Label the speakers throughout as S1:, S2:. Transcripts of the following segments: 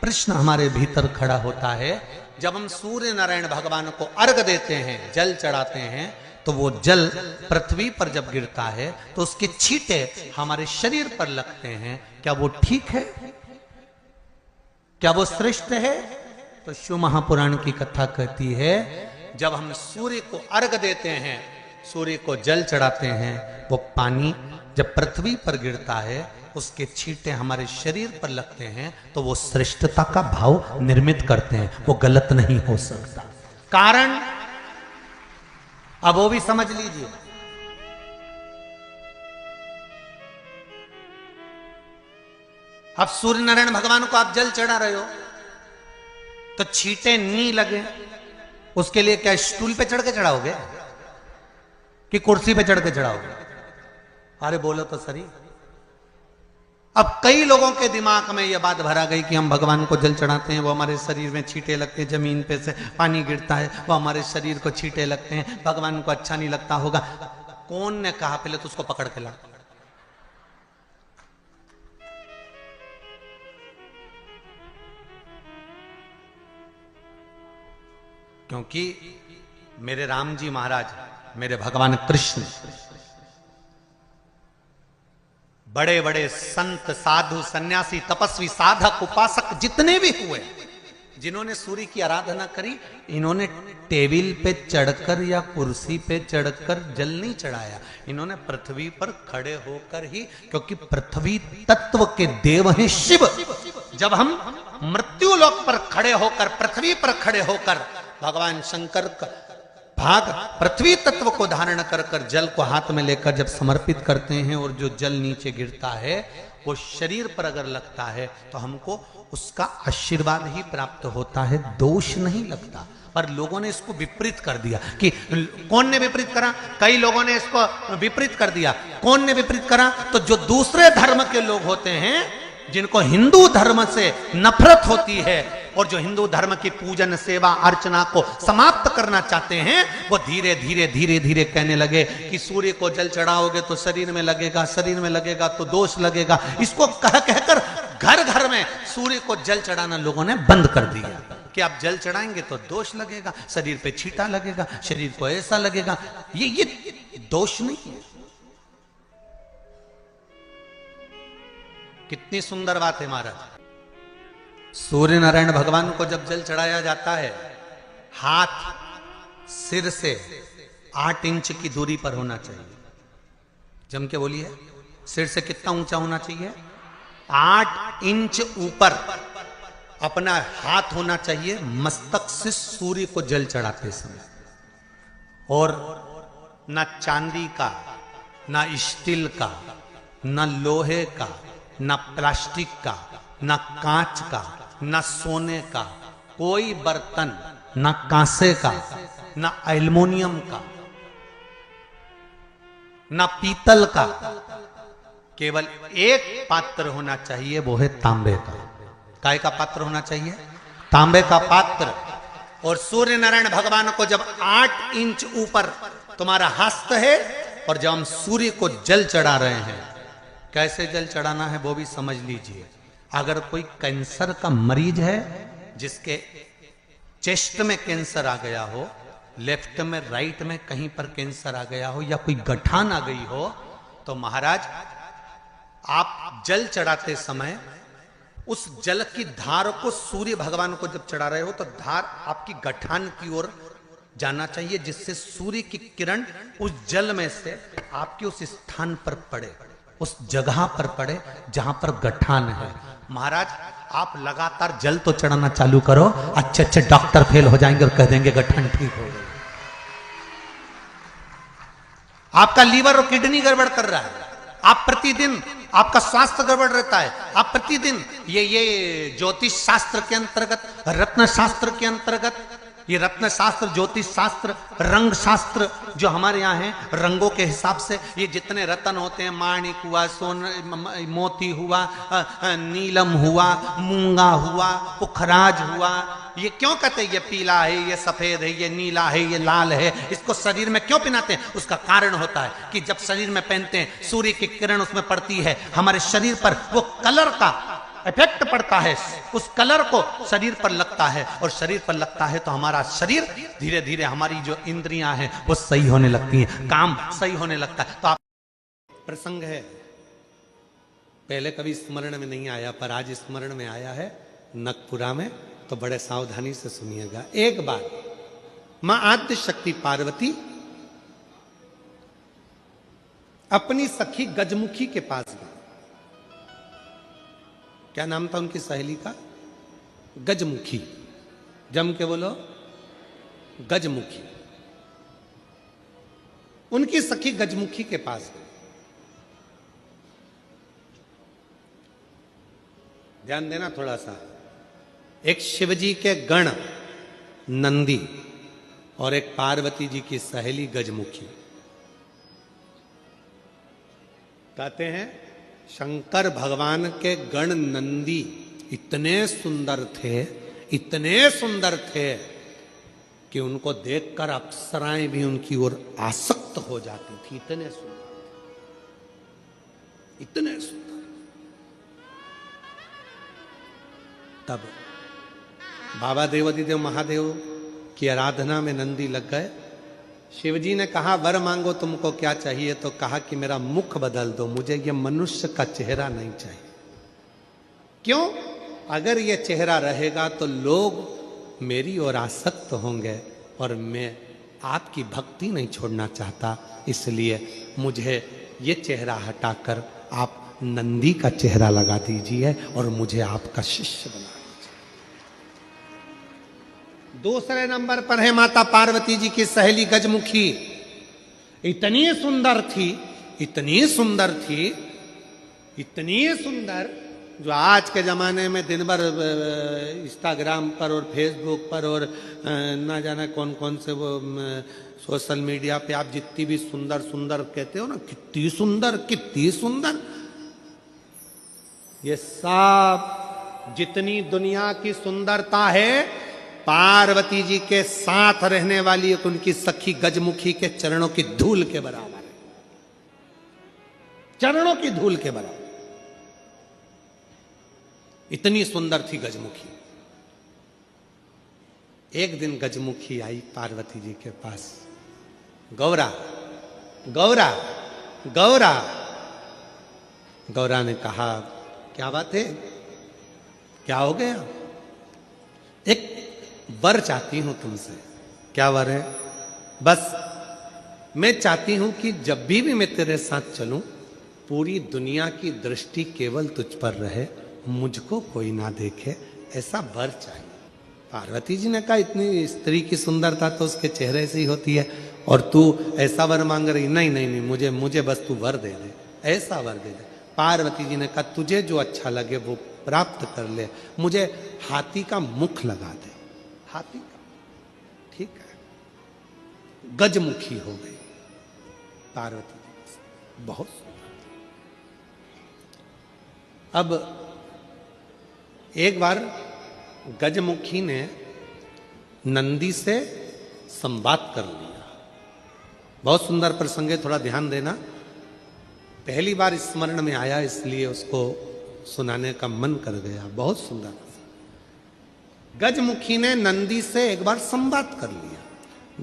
S1: प्रश्न हमारे भीतर खड़ा होता है। जब हम सूर्य नारायण भगवान को अर्घ देते हैं, जल चढ़ाते हैं, तो वो जल पृथ्वी पर जब गिरता है तो उसके छींटे हमारे शरीर पर लगते हैं। क्या वो ठीक है? क्या वो श्रेष्ठ है? तो शिव महापुराण की कथा कहती है, जब हम सूर्य को अर्घ देते हैं, सूर्य को जल चढ़ाते हैं, वो पानी जब पृथ्वी पर गिरता है, उसके छींटे हमारे शरीर पर लगते हैं, तो वो श्रेष्ठता का भाव निर्मित करते हैं। वो गलत नहीं हो सकता। कारण अब वो भी समझ लीजिए। अब सूर्य नारायण भगवान को आप जल चढ़ा रहे हो तो छींटे नहीं लगे, उसके लिए क्या स्टूल पे चढ़ के चढ़ाओगे कि कुर्सी पे चढ़ के चढ़ाओगे? अरे बोलो तो सही। अब कई लोगों के दिमाग में यह बात भरा गई कि हम भगवान को जल चढ़ाते हैं, वो हमारे शरीर में छींटे लगते हैं, जमीन पे से पानी गिरता है, वो हमारे शरीर को छींटे लगते हैं, भगवान को अच्छा नहीं लगता होगा। कौन ने कहा? पहले तो उसको पकड़ के ला। क्योंकि मेरे राम जी महाराज, मेरे भगवान कृष्ण, बड़े बड़े संत, साधु, सन्यासी, तपस्वी, साधक, उपासक जितने भी हुए, जिन्होंने सूर्य की आराधना करी, इन्होंने टेबल पे चढ़कर या कुर्सी पे चढ़कर जल नहीं चढ़ाया। इन्होंने पृथ्वी पर खड़े होकर ही, क्योंकि पृथ्वी तत्व के देव हैं शिव। जब हम मृत्यु लोक पर खड़े होकर, पृथ्वी पर खड़े होकर भगवान शंकर का भाग पृथ्वी तत्व को धारण कर कर जल को हाथ में लेकर जब समर्पित करते हैं, और जो जल नीचे गिरता है वो शरीर पर अगर लगता है तो हमको उसका आशीर्वाद ही प्राप्त होता है, दोष नहीं लगता। पर लोगों ने इसको विपरीत कर दिया। कि कौन ने विपरीत करा? कई लोगों ने इसको विपरीत कर दिया। कौन ने विपरीत करा? तो जो दूसरे धर्म के लोग होते हैं, जिनको हिंदू धर्म से नफरत होती है और जो हिंदू धर्म की पूजन, सेवा, अर्चना को समाप्त करना चाहते हैं, वो धीरे धीरे धीरे धीरे कहने लगे कि सूर्य को जल चढ़ाओगे तो शरीर में लगेगा, शरीर में लगेगा तो दोष लगेगा। इसको कह कहकर घर घर में सूर्य को जल चढ़ाना लोगों ने बंद कर दिया कि आप जल चढ़ाएंगे तो दोष लगेगा, शरीर पे छींटा लगेगा, शरीर को ऐसा लगेगा। ये दोष नहीं है। कितनी सुंदर बात है महाराज। सूर्य नारायण भगवान को जब जल चढ़ाया जाता है, हाथ सिर से 8 इंच की दूरी पर होना चाहिए। जम के बोलिए, सिर से कितना ऊंचा होना चाहिए? 8 इंच ऊपर अपना हाथ होना चाहिए मस्तक से सूर्य को जल चढ़ाते समय। और ना चांदी का, ना स्टील का, ना लोहे का, ना प्लास्टिक का, ना कांच का, ना सोने का कोई बर्तन, ना कांसे का, ना एल्युमिनियम का, ना पीतल का, केवल एक पात्र होना चाहिए, वो है तांबे का। काय का पात्र होना चाहिए? तांबे का पात्र। और सूर्य नारायण भगवान को जब 8 इंच ऊपर तुम्हारा हस्त है, और जब हम सूर्य को जल चढ़ा रहे हैं, कैसे जल चढ़ाना है वो भी समझ लीजिए। अगर कोई कैंसर का मरीज है, जिसके चेस्ट में कैंसर आ गया हो, लेफ्ट में, राइट में कहीं पर कैंसर आ गया हो, या कोई गठान आ गई हो, तो महाराज आप जल चढ़ाते समय उस जल की धार को सूर्य भगवान को जब चढ़ा रहे हो तो धार आपकी गठान की ओर जाना चाहिए, जिससे सूर्य की किरण उस जल में से आपके उस स्थान पर पड़े, उस जगह पर पड़े जहां पर गठान है। महाराज आप लगातार जल तो चढ़ाना चालू करो, अच्छे अच्छे डॉक्टर फेल हो जाएंगे और कह देंगे गठान ठीक हो गई। आपका लीवर और किडनी गड़बड़ कर रहा है, आप प्रतिदिन, आपका स्वास्थ्य गड़बड़ रहता है, आप प्रतिदिन ये ज्योतिष शास्त्र के अंतर्गत, रत्न शास्त्र के अंतर्गत, ये रत्न शास्त्र, ज्योतिष शास्त्र, रंग शास्त्र जो हमारे यहाँ है, रंगों के हिसाब से ये जितने रत्न होते हैं, माणिक हुआ, मोती हुआ, नीलम हुआ, मूंगा हुआ, पुखराज हुआ, ये क्यों कहते हैं ये पीला है, ये सफेद है, ये नीला है, ये लाल है, इसको शरीर में क्यों पहनाते हैं? उसका कारण होता है कि जब शरीर में पहनते हैं, सूर्य की किरण उसमें पड़ती है, हमारे शरीर पर वो कलर का इफेक्ट पड़ता है, उस कलर को शरीर पर लगता है, और शरीर पर लगता है तो हमारा शरीर धीरे धीरे, हमारी जो इंद्रियां हैं वो सही होने लगती हैं, काम सही होने लगता है। तो आप प्रसंग है, पहले कभी स्मरण में नहीं आया, पर आज स्मरण में आया है नखपुरा में, तो बड़े सावधानी से सुनिएगा। एक बार मां आद्य शक्ति पार्वती अपनी सखी गजमुखी के पास गई। क्या नाम था उनकी सहेली का? गजमुखी। जम के बोलो, गजमुखी। उनकी सखी गजमुखी के पास गई। ध्यान देना थोड़ा सा। एक शिवजी के गण नंदी और एक पार्वती जी की सहेली गजमुखी। कहते हैं शंकर भगवान के गण नंदी इतने सुंदर थे, इतने सुंदर थे कि उनको देखकर अप्सराएं भी उनकी ओर आसक्त हो जाती थी। इतने सुंदर, इतने सुंदर। तब बाबा देवादिदेव महादेव की आराधना में नंदी लग गए। शिवजी ने कहा वर मांगो तुमको क्या चाहिए, तो कहा कि मेरा मुख बदल दो, मुझे ये मनुष्य का चेहरा नहीं चाहिए। क्यों? अगर ये चेहरा रहेगा तो लोग मेरी ओर आसक्त होंगे और मैं आपकी भक्ति नहीं छोड़ना चाहता, इसलिए मुझे ये चेहरा हटाकर आप नंदी का चेहरा लगा दीजिए और मुझे आपका शिष्य बना दीजिए। दूसरे नंबर पर है माता पार्वती जी की सहेली गजमुखी। इतनी सुंदर थी, इतनी सुंदर थी, इतनी सुंदर, जो आज के जमाने में दिन भर इंस्टाग्राम पर और फेसबुक पर और ना जाना कौन कौन से वो सोशल मीडिया पे आप जितनी भी सुंदर सुंदर कहते हो ना, कितनी सुंदर, कितनी सुंदर, ये सब जितनी दुनिया की सुंदरता है पार्वती जी के साथ रहने वाली एक उनकी सखी गजमुखी के चरणों की धूल के बराबर है। चरणों की धूल के बराबर। इतनी सुंदर थी गजमुखी। एक दिन गजमुखी आई पार्वती जी के पास। गौरा, गौरा, गौरा। गौरा ने कहा क्या बात है, क्या हो गया? एक वर चाहती हूं तुमसे। क्या वर है? बस मैं चाहती हूं कि जब भी मैं तेरे साथ चलूं पूरी दुनिया की दृष्टि केवल तुझ पर रहे, मुझको कोई ना देखे, ऐसा वर चाहिए। पार्वती जी ने कहा इतनी स्त्री की सुंदरता तो उसके चेहरे से ही होती है, और तू ऐसा वर मांग रही? नहीं नहीं नहीं, मुझे बस तू वर दे दे, ऐसा वर दे दे। पार्वती जी ने कहा तुझे जो अच्छा लगे वो प्राप्त कर ले, मुझे हाथी का मुख लगा दे। हाथी का, ठीक है। गजमुखी हो गई पार्वती जी, बहुत सुंदर। अब एक बार गजमुखी ने नंदी से संवाद कर लिया। बहुत सुंदर प्रसंग है, थोड़ा ध्यान देना। पहली बार स्मरण में आया इसलिए उसको सुनाने का मन कर गया। बहुत सुंदर। गजमुखी ने नंदी से एक बार संवाद कर लिया।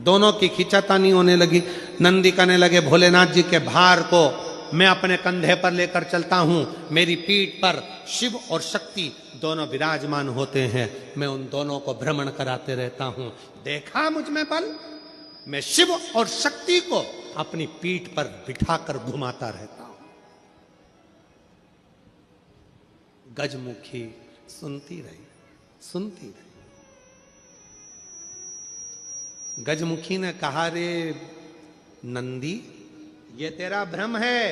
S1: दोनों की खींचातानी होने लगी। नंदी कहने लगे भोलेनाथ जी के भार को मैं अपने कंधे पर लेकर चलता हूं, मेरी पीठ पर शिव और शक्ति दोनों विराजमान होते हैं, मैं उन दोनों को भ्रमण कराते रहता हूं। देखा मुझ में बल, मैं शिव और शक्ति को अपनी पीठ पर बिठाकर घुमाता रहता हूं। गजमुखी सुनती रही, सुनती रही। गजमुखी ने कहा रे नंदी, ये तेरा भ्रम है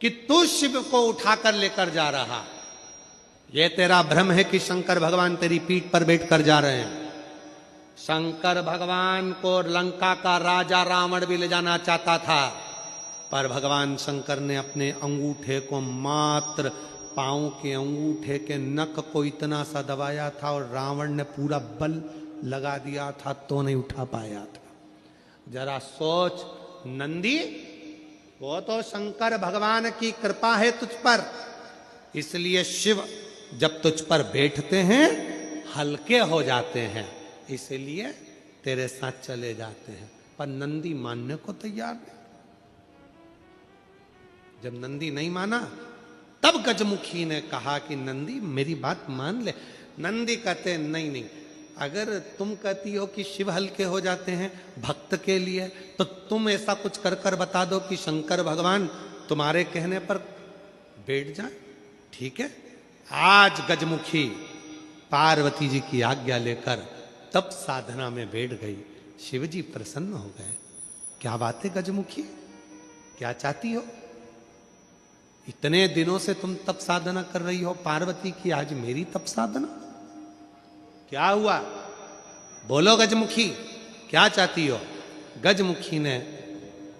S1: कि तू शिव को उठाकर लेकर जा रहा। ये तेरा भ्रम है कि शंकर भगवान तेरी पीठ पर बैठकर जा रहे हैं। शंकर भगवान को लंका का राजा रावण भी ले जाना चाहता था, पर भगवान शंकर ने अपने अंगूठे को, मात्र पांव के अंगूठे के नख को इतना सा दबाया था और रावण ने पूरा बल लगा दिया था तो नहीं उठा पाया था। जरा सोच नंदी, वो तो शंकर भगवान की कृपा है तुझ पर, इसलिए शिव जब तुझ पर बैठते हैं हल्के हो जाते हैं, इसलिए तेरे साथ चले जाते हैं। पर नंदी मानने को तैयार नहीं। जब नंदी नहीं माना तब गजमुखी ने कहा कि नंदी मेरी बात मान ले। नंदी कहते नहीं नहीं, अगर तुम कहती हो कि शिव हल्के हो जाते हैं भक्त के लिए, तो तुम ऐसा कुछ कर कर बता दो कि शंकर भगवान तुम्हारे कहने पर बैठ जाए। ठीक है, आज गजमुखी पार्वती जी की आज्ञा लेकर तब साधना में बैठ गई। शिव जी प्रसन्न हो गए। क्या बात है गजमुखी, क्या चाहती हो? इतने दिनों से तुम तप साधना कर रही हो पार्वती की, आज मेरी तप साधना? क्या हुआ? बोलो गजमुखी, क्या चाहती हो? गजमुखी ने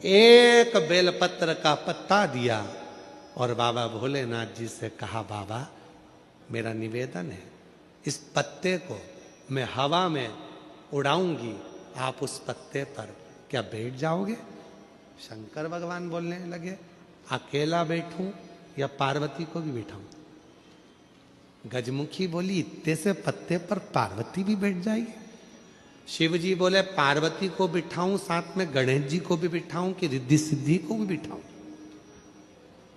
S1: एक बेलपत्र का पत्ता दिया और बाबा भोलेनाथ जी से कहा, बाबा मेरा निवेदन है, इस पत्ते को मैं हवा में उड़ाऊंगी, आप उस पत्ते पर क्या बैठ जाओगे? शंकर भगवान बोलने लगे, अकेला बैठूं या पार्वती को भी बैठाऊं? गजमुखी बोली, इतने से पत्ते पर पार्वती भी बैठ जाएगी? शिव जी बोले, पार्वती को बिठाऊं, साथ में गणेश जी को भी बिठाऊं कि रिद्धि सिद्धि को भी बिठाऊं?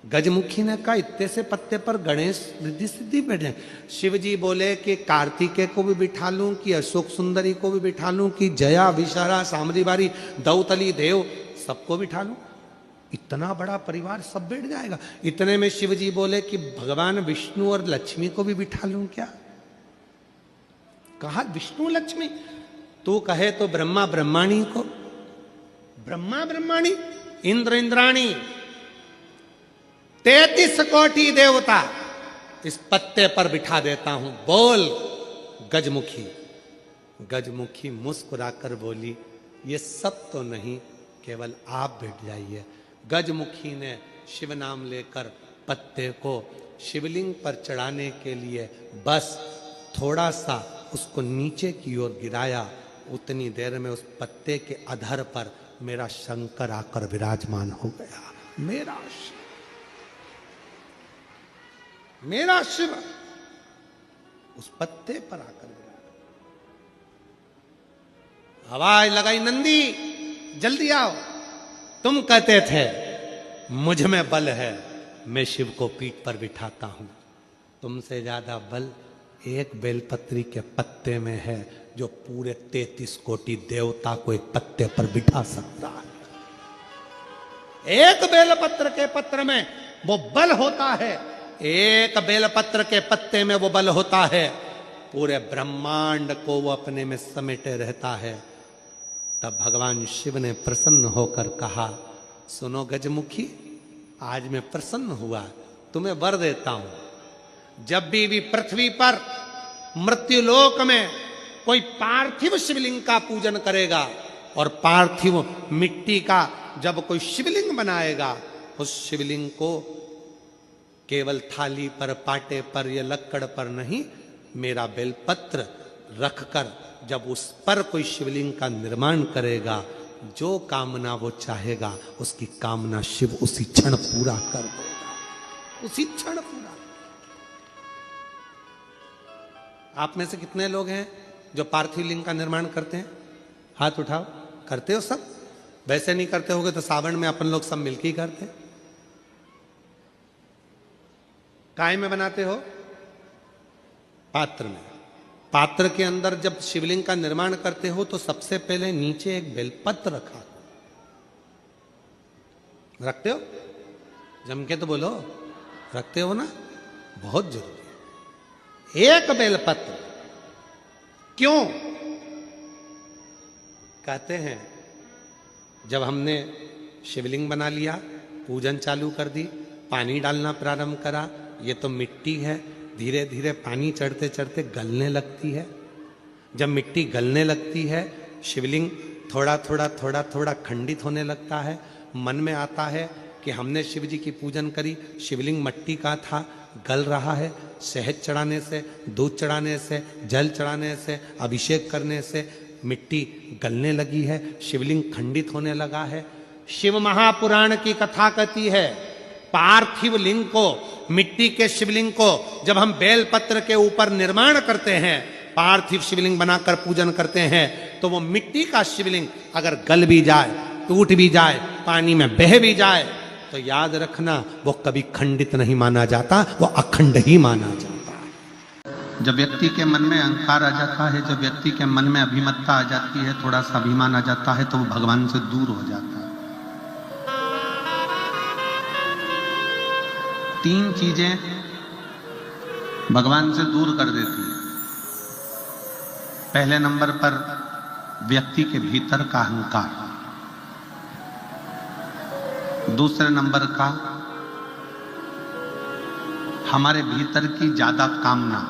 S1: गजमुखी ने कहा, इतने से पत्ते पर गणेश रिद्धि सिद्धि बैठ जाए। शिव जी बोले कि कार्तिकेय को भी बिठा लूं कि अशोक सुंदरी को भी बिठा लूं कि जया विशारा सामरी बारी दौतली देव सबको बिठा लूं? इतना बड़ा परिवार सब बैठ जाएगा? इतने में शिव जी बोले कि भगवान विष्णु और लक्ष्मी को भी बिठा लूं क्या? कहा विष्णु लक्ष्मी, तू कहे तो ब्रह्मा ब्रह्माणी को, ब्रह्मा ब्रह्माणी, इंद्र इंद्राणी, 33 कोटि देवता इस पत्ते पर बिठा देता हूं, बोल गजमुखी। गजमुखी मुस्कुराकर बोली, ये सब तो नहीं, केवल आप बैठ जाइए। गजमुखी ने शिव नाम लेकर पत्ते को शिवलिंग पर चढ़ाने के लिए बस थोड़ा सा उसको नीचे की ओर गिराया। उतनी देर में उस पत्ते के अधर पर मेरा शंकर आकर विराजमान हो गया। मेरा शिव, मेरा शिव उस पत्ते पर आकर विराजमान। आवाज लगाई, नंदी जल्दी आओ। तुम कहते थे मुझ में बल है, मैं शिव को पीठ पर बिठाता हूं। तुमसे ज्यादा बल एक बेलपत्री के पत्ते में है, जो पूरे 33 कोटि देवता को एक पत्ते पर बिठा सकता है। एक बेलपत्र के पत्र में वो बल होता है, एक बेलपत्र के पत्ते में वो बल होता है, पूरे ब्रह्मांड को वो अपने में समेटे रहता है। तब भगवान शिव ने प्रसन्न होकर कहा, सुनो गजमुखी, आज मैं प्रसन्न हुआ, तुम्हें वर देता हूं। जब भी पृथ्वी पर मृत्युलोक में कोई पार्थिव शिवलिंग का पूजन करेगा और पार्थिव मिट्टी का जब कोई शिवलिंग बनाएगा, उस शिवलिंग को केवल थाली पर, पाटे पर या लक्कड़ पर नहीं, मेरा बेलपत्र रखकर जब उस पर कोई शिवलिंग का निर्माण करेगा, जो कामना वो चाहेगा उसकी कामना शिव उसी क्षण पूरा कर देगा, उसी क्षण पूरा। आप में से कितने लोग हैं जो पार्थिव लिंग का निर्माण करते हैं? हाथ उठाओ। करते हो सब? वैसे नहीं करते होगे तो सावन में अपन लोग सब मिलकर ही करते हैं। काय में बनाते हो? पात्र में। पात्र के अंदर जब शिवलिंग का निर्माण करते हो तो सबसे पहले नीचे एक बेलपत्र रखा, रखते हो? जम के तो बोलो, रखते हो ना? बहुत जरूरी है एक बेलपत्र। क्यों? कहते हैं जब हमने शिवलिंग बना लिया, पूजन चालू कर दी, पानी डालना प्रारंभ करा, ये तो मिट्टी है, धीरे धीरे पानी चढ़ते चढ़ते गलने लगती है। जब मिट्टी गलने लगती है, शिवलिंग थोड़ा थोड़ा थोड़ा थोड़ा खंडित होने लगता है। मन में आता है कि हमने शिव जी की पूजन करी, शिवलिंग मिट्टी का था, गल रहा है। शहद चढ़ाने से, दूध चढ़ाने से, जल चढ़ाने से, अभिषेक करने से मिट्टी गलने लगी है, शिवलिंग खंडित होने लगा है। शिव महापुराण की कथा कहती है, पार्थिव लिंग को
S2: मिट्टी के शिवलिंग को जब हम बेलपत्र के ऊपर निर्माण करते हैं, पार्थिव शिवलिंग बनाकर पूजन करते हैं, तो वो मिट्टी का शिवलिंग अगर गल भी जाए, टूट भी जाए, पानी में बह भी जाए, तो याद रखना वो कभी खंडित नहीं माना जाता, वो अखंड ही माना जाता है।
S1: जब व्यक्ति के मन में अहंकार आ जाता है, जब व्यक्ति के मन में अभिमत्ता आ जाती है, थोड़ा सा अभिमान आ जाता है, तो वो भगवान से दूर हो जाता है। 3 चीजें भगवान से दूर कर देती है। पहले नंबर पर व्यक्ति के भीतर का अहंकार, दूसरे नंबर का हमारे भीतर की ज्यादा कामना,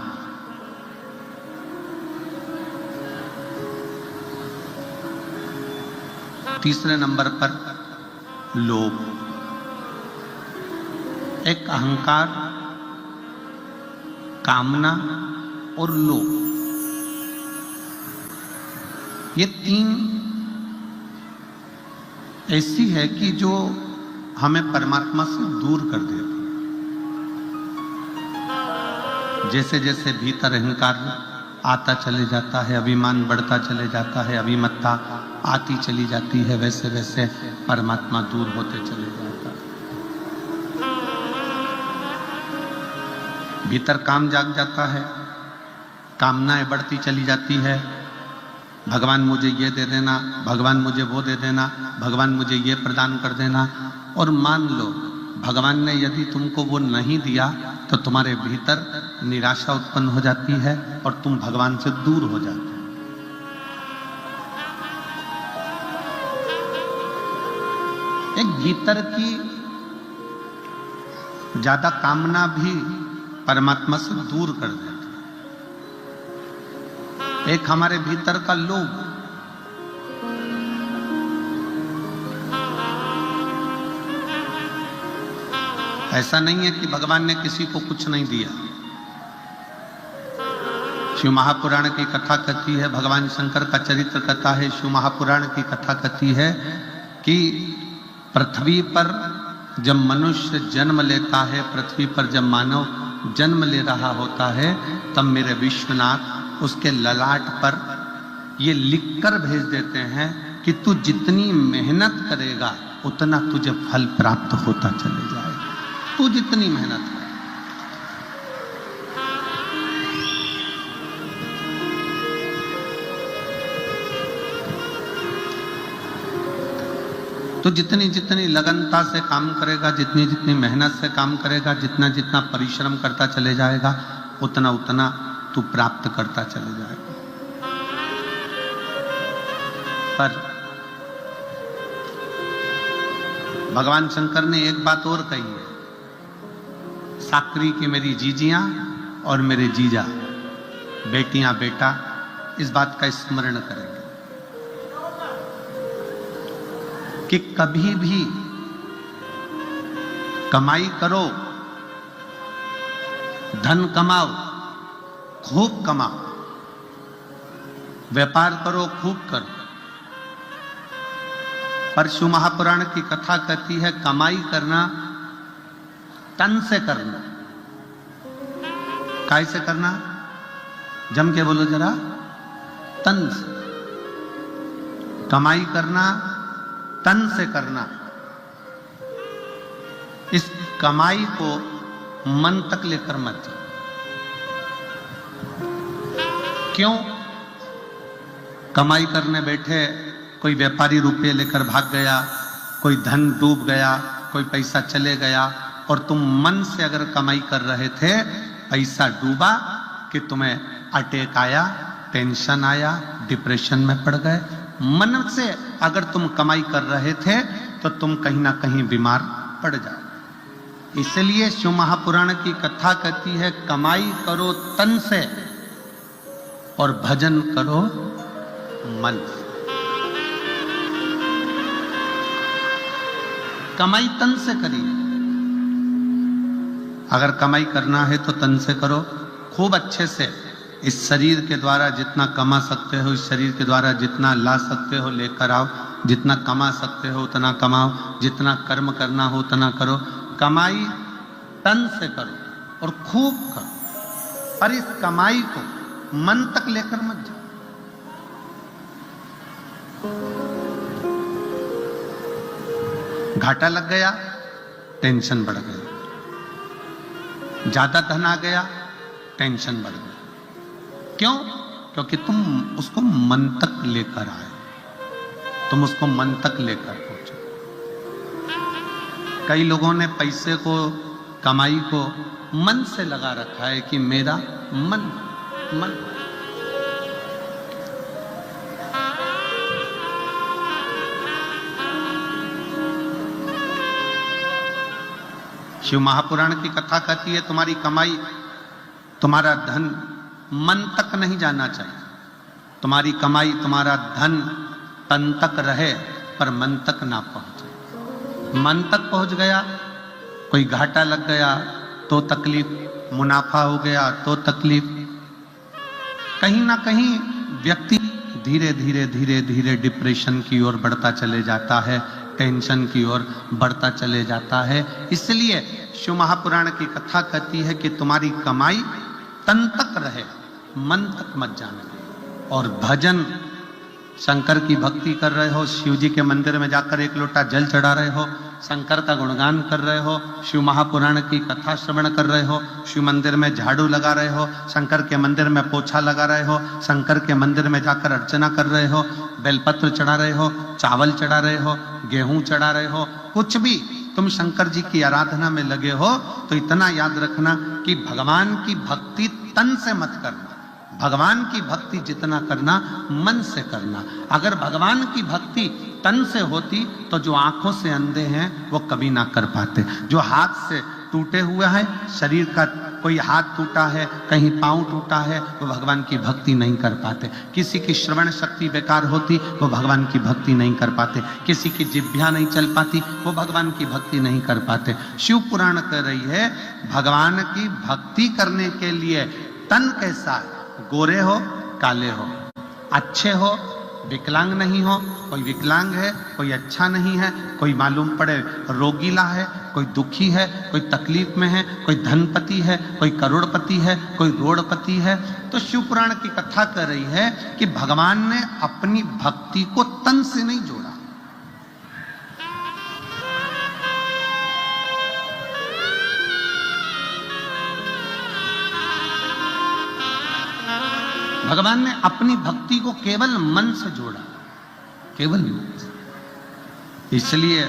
S1: तीसरे नंबर पर लोभ। एक अहंकार, कामना और लोभ, ये 3 ऐसी है कि जो हमें परमात्मा से दूर कर देती है। जैसे जैसे भीतर अहंकार आता चले जाता है, अभिमान बढ़ता चले जाता है, अभिमत्ता आती चली जाती है, वैसे वैसे परमात्मा दूर होते चले जाता है। भीतर काम जाग जाता है, कामनाएं बढ़ती चली जाती है। भगवान मुझे ये दे देना, भगवान मुझे वो दे देना, भगवान मुझे ये प्रदान कर देना। और मान लो भगवान ने यदि तुमको वो नहीं दिया, तो तुम्हारे भीतर निराशा उत्पन्न हो जाती है और तुम भगवान से दूर हो जाते हो। एक भीतर की ज्यादा कामना भी परमात्मा से दूर कर देती है। एक हमारे भीतर का लोभ, ऐसा नहीं है कि भगवान ने किसी को कुछ नहीं दिया। शिव महापुराण की कथा कहती है, भगवान शंकर का चरित्र कहता है, शिव महापुराण की कथा कहती है कि पृथ्वी पर जब मनुष्य जन्म लेता है, पृथ्वी पर जब मानव जन्म ले रहा होता है, तब मेरे विश्वनाथ उसके ललाट पर ये लिखकर भेज देते हैं कि तू जितनी मेहनत करेगा उतना तुझे फल प्राप्त होता चले जाएगा। तू जितनी मेहनत कर, तो जितनी जितनी लगनता से काम करेगा, जितनी जितनी मेहनत से काम करेगा, जितना जितना परिश्रम करता चले जाएगा, उतना उतना तू प्राप्त करता चले जाएगा। पर भगवान शंकर ने एक बात और कही है, साकरी की मेरी जीजियां और मेरे जीजा, बेटियां बेटा, इस बात का स्मरण करेंगे कि कभी भी कमाई करो, धन कमाओ, खूब कमाओ, व्यापार करो, खूब करो, पर शिव महापुराण की कथा कहती है कमाई करना तन से करना। काय से करना? जम के बोलो जरा, तन से। कमाई करना तन से करना। इस कमाई को मन तक लेकर मत जाओ। क्यों? कमाई करने बैठे कोई व्यापारी रुपये लेकर भाग गया, कोई धन डूब गया, कोई पैसा चले गया, और तुम मन से अगर कमाई कर रहे थे, पैसा डूबा कि तुम्हें अटैक आया, टेंशन आया, डिप्रेशन में पड़ गए। मन से अगर तुम कमाई कर रहे थे तो तुम कहीं ना कहीं बीमार पड़ जाओ। इसलिए शिव महापुराण की कथा कहती है कमाई करो तन से और भजन करो मन से। कमाई तन से करिए। अगर कमाई करना है तो तन से करो, खूब अच्छे से। इस शरीर के द्वारा जितना कमा सकते हो, इस शरीर के द्वारा जितना ला सकते हो लेकर आओ, जितना कमा सकते हो उतना कमाओ, जितना कर्म करना हो उतना करो। कमाई
S2: तन से करो और खूब करो, पर इस कमाई को मन तक लेकर मत जाओ। घाटा लग गया, टेंशन बढ़ गई, ज्यादा धन आ गया, टेंशन बढ़ गई। क्यों? क्योंकि तुम उसको मन तक लेकर आए, तुम उसको मन तक लेकर पहुंचे। कई लोगों ने पैसे को, कमाई को मन से लगा रखा है कि मेरा मन मन। शिव महापुराण की कथा कहती है तुम्हारी कमाई, तुम्हारा धन मन तक नहीं जाना चाहिए। तुम्हारी कमाई, तुम्हारा धन तन तक रहे पर मन तक ना पहुंचे। मन तक पहुंच गया, कोई घाटा लग गया तो तकलीफ, मुनाफा हो गया तो तकलीफ। कहीं ना कहीं व्यक्ति धीरे धीरे धीरे धीरे डिप्रेशन की ओर बढ़ता चले जाता है, टेंशन की ओर बढ़ता चले जाता है। इसलिए शिव महापुराण की कथा कहती है कि तुम्हारी कमाई तन तक रहे, मन तक मत जाने। और भजन, शंकर की भक्ति कर रहे हो, शिव जी के मंदिर में जाकर एक लोटा जल चढ़ा रहे हो, शंकर का गुणगान कर रहे हो, शिव महापुराण की कथा श्रवण कर रहे हो, शिव मंदिर में झाड़ू लगा रहे हो, शंकर के मंदिर में पोछा लगा रहे हो, शंकर के मंदिर में जाकर अर्चना कर रहे हो, बेलपत्र चढ़ा रहे हो, चावल चढ़ा रहे हो, गेहूं चढ़ा रहे हो, कुछ भी तुम शंकर जी की आराधना में लगे हो, तो इतना याद रखना कि भगवान की भक्ति तन से मत करना। भगवान की भक्ति जितना करना मन से करना। अगर भगवान की भक्ति तन से होती तो जो आंखों से अंधे हैं वो कभी ना कर पाते, जो हाथ से टूटे हुए हैं, शरीर का कोई हाथ टूटा है, कहीं पांव टूटा है, वो भगवान की भक्ति नहीं कर पाते। किसी की श्रवण शक्ति बेकार होती, वो भगवान की भक्ति नहीं कर पाते। किसी की जिह्वा नहीं चल पाती, वो भगवान की भक्ति नहीं कर पाते। शिव पुराण कह रही है भगवान की भक्ति करने के लिए तन कैसा है, गोरे हो काले हो, अच्छे हो विकलांग नहीं हो, कोई विकलांग है कोई अच्छा नहीं है, कोई मालूम पड़े रोगीला है, कोई दुखी है, कोई तकलीफ में है, कोई धनपति है, कोई करोड़पति है, कोई रोड़पति है। तो शिव पुराण की कथा कर रही है कि भगवान ने अपनी भक्ति को तन से नहीं जोड़ा। भगवान ने अपनी भक्ति को केवल मन से जोड़ा, केवल मन से। इसलिए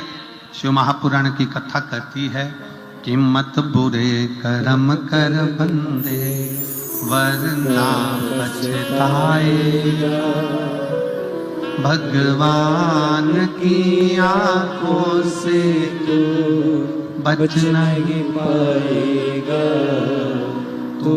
S2: शिव महापुराण की कथा कहती है कि मत बुरे कर्म कर बंदे वरना पछताएगा, भगवान की आंखों से तू बच नहीं पाएगा। तू